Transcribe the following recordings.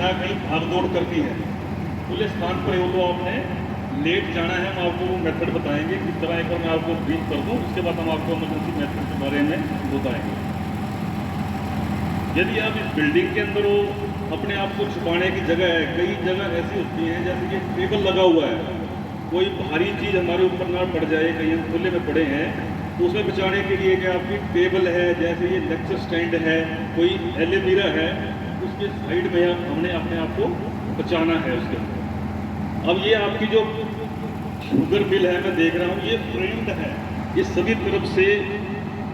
ना कहीं भाग दौड़ करनी है, खुले स्थान पर वो आपने लेट जाना है। हम आपको वो मेथड बताएंगे किस तरह। एक बार मैं आपको ब्रीफ कर दूँ, उसके बाद हम आपको इमरजेंसी मेथड के बारे में बताएंगे। यदि आप इस बिल्डिंग के अंदर हो, अपने आप को छुपाने की जगह है। कई जगह ऐसी होती हैं जैसे कि टेबल लगा हुआ है, कोई भारी चीज़ हमारे ऊपर ना पड़ जाए, कहीं हम खुले में पड़े हैं, तो उसमें बचाने के लिए कि आपकी टेबल है, जैसे ये लेक्चर स्टैंड है, कोई एलोवेरा है, उसके साइड में हमने अपने आप को बचाना है उसके अंदर। अब ये आपकी जो शुगर मिल है, मैं देख रहा हूँ ये फ्रेम्ड है, ये सभी तरफ से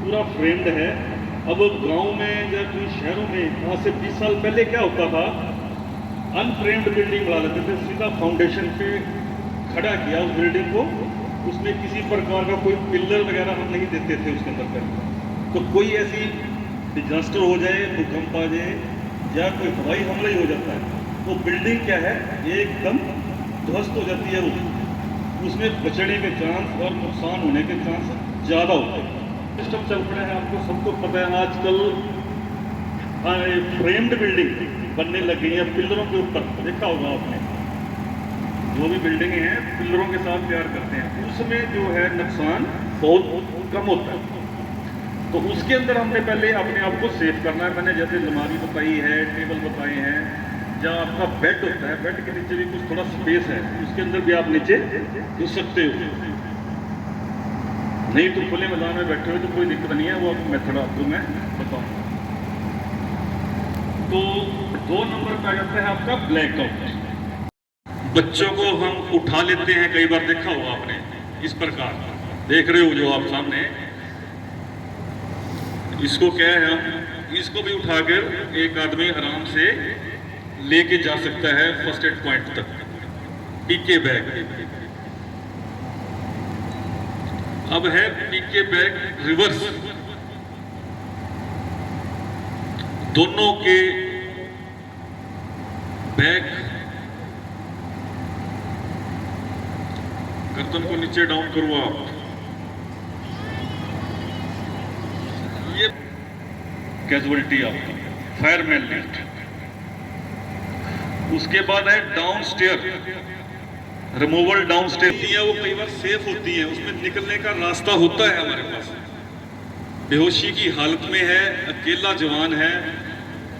पूरा फ्रेम्ड है। अब गांव में या कोई शहरों में आज से 20 साल पहले क्या होता था, अनफ्रेम्ड बिल्डिंग बना लेते थे, सीधा फाउंडेशन पे खड़ा किया उस बिल्डिंग को, उसमें किसी प्रकार का कोई पिलर वगैरह हम नहीं देते थे उसके अंदर पर। तो कोई ऐसी डिजास्टर हो जाए, भूकंप आ जाए या कोई हवाई हमला ही हो जाता है, तो बिल्डिंग क्या है एकदम ध्वस्त हो जाती है। उसमें बचने के चांस और नुकसान होने के चांस ज़्यादा होते हैं। सिस्टम चल पड़ा है, आपको सबको पता है आजकल फ्रेम्ड बिल्डिंग बनने लग गई है पिलरों के ऊपर। देखा होगा आपने, जो भी बिल्डिंगें हैं पिलरों के साथ तैयार करते हैं, उसमें जो है नुकसान बहुत कम होता है। तो उसके अंदर हमने पहले अपने आप को सेफ करना है। मैंने जैसे अलमारी बताई है, टेबल बताए हैं, जहाँ आपका बेड होता है, बेड के नीचे भी कुछ थोड़ा स्पेस है, उसके अंदर भी आप नीचे घुस सकते हो। नहीं तो खुले मैदान में बैठे हुए तो कोई दिक्कत नहीं है, वो मेथड आपको मैं बताऊंगा। तो 2 नंबर पे आ जाता है आपका ब्लैकआउट। बच्चों को हम उठा लेते हैं, कई बार देखा होगा आपने, इस प्रकार देख रहे हो जो आप सामने, इसको क्या है, हम इसको भी उठाकर एक आदमी आराम से लेके जा सकता है फर्स्ट एड पॉइंट तक, पीके बैग। अब है पीके बैग रिवर्स, दोनों के बैग गर्दन को नीचे डाउन करो आप। ये कैजुअलिटी आपकी फायरमैन लिफ्ट। उसके बाद है down stair, removal down stair है, वो कई बार सेफ होती है, उसमें निकलने का रास्ता होता है हमारे पास। बेहोशी की हालत में है, अकेला जवान है,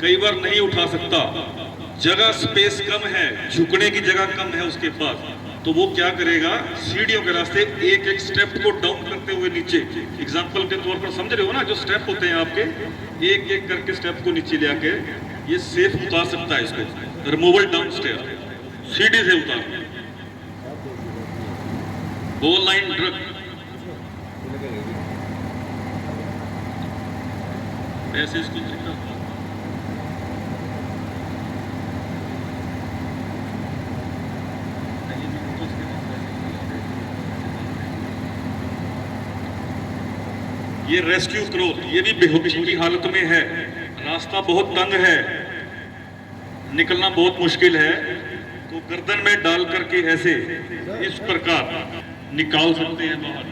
कई बार नहीं उठा सकता, जगह स्पेस कम है, झुकने की जगह कम है उसके पास, तो वो क्या करेगा, सीढ़ियों के रास्ते एक एक स्टेप को डाउन करते हुए नीचे, एग्जांपल के तौर पर समझ रहे हो ना, जो स्टेप होते हैं आपके, एक एक करके स्टेप को नीचे ले आके ये सेफ उतार सकता है इसको। रिमूवल डाउन स्टेयर, सीढ़ी से उतार। बोल लाइन ड्रग, ऐसे इसको ये रेस्क्यू क्रोथ, ये भी बेहोशी की हालत में है, रास्ता बहुत तंग है, निकलना बहुत मुश्किल है, तो गर्दन में डाल करके ऐसे इस प्रकार निकाल सकते हैं बाहर।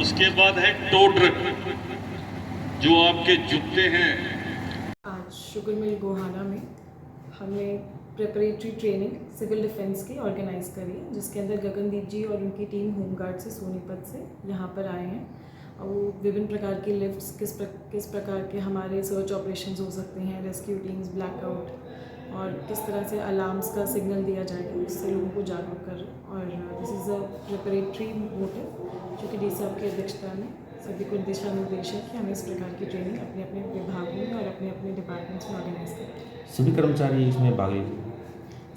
उसके बाद है टो ट्रक, जो आपके जूते हैं। आज शुगर मिल गोहाना में हमने प्रिपरेटरी ट्रेनिंग सिविल डिफेंस की ऑर्गेनाइज़ करी है, जिसके अंदर गगनदीप जी और उनकी टीम होमगार्ड से सोनीपत से यहाँ पर आए हैं। और वो विभिन्न प्रकार की लिफ्ट्स, किस प्रकार के हमारे सर्च ऑपरेशंस हो सकते हैं, रेस्क्यू टीम्स, ब्लैकआउट, और किस तरह से अलार्म्स का सिग्नल दिया जाएगा, उससे लोगों को जागरूक कर रहे हैं। और this is a preparatory motive जो कि डी साहब की अध्यक्षता में सभी को दिशा निर्देश है कि हमें इस प्रकार की ट्रेनिंग अपने अपने विभागों में और अपने अपने डिपार्टमेंट्स में ऑर्गेनाइज करें। सभी कर्मचारी इसमें भाग लेंगे?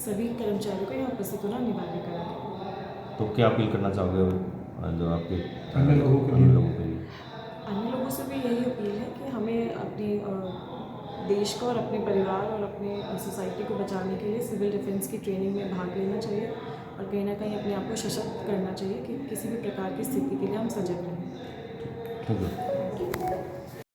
सभी कर्मचारियों को यहाँ उपस्थित होना अनिवार्य करा है। तो क्या अपील करना चाहोगे जो आपके अन्य लोगों के लिए? अन्य लोगों से भी यही अपील है कि हमें अपने देश को और अपने परिवार और अपने सोसाइटी को बचाने के लिए सिविल डिफेंस की ट्रेनिंग में भाग लेना चाहिए और कहीं ना कहीं अपने आप को सशक्त करना चाहिए कि किसी भी प्रकार की स्थिति के लिए हम सजग रहें। ठीक है।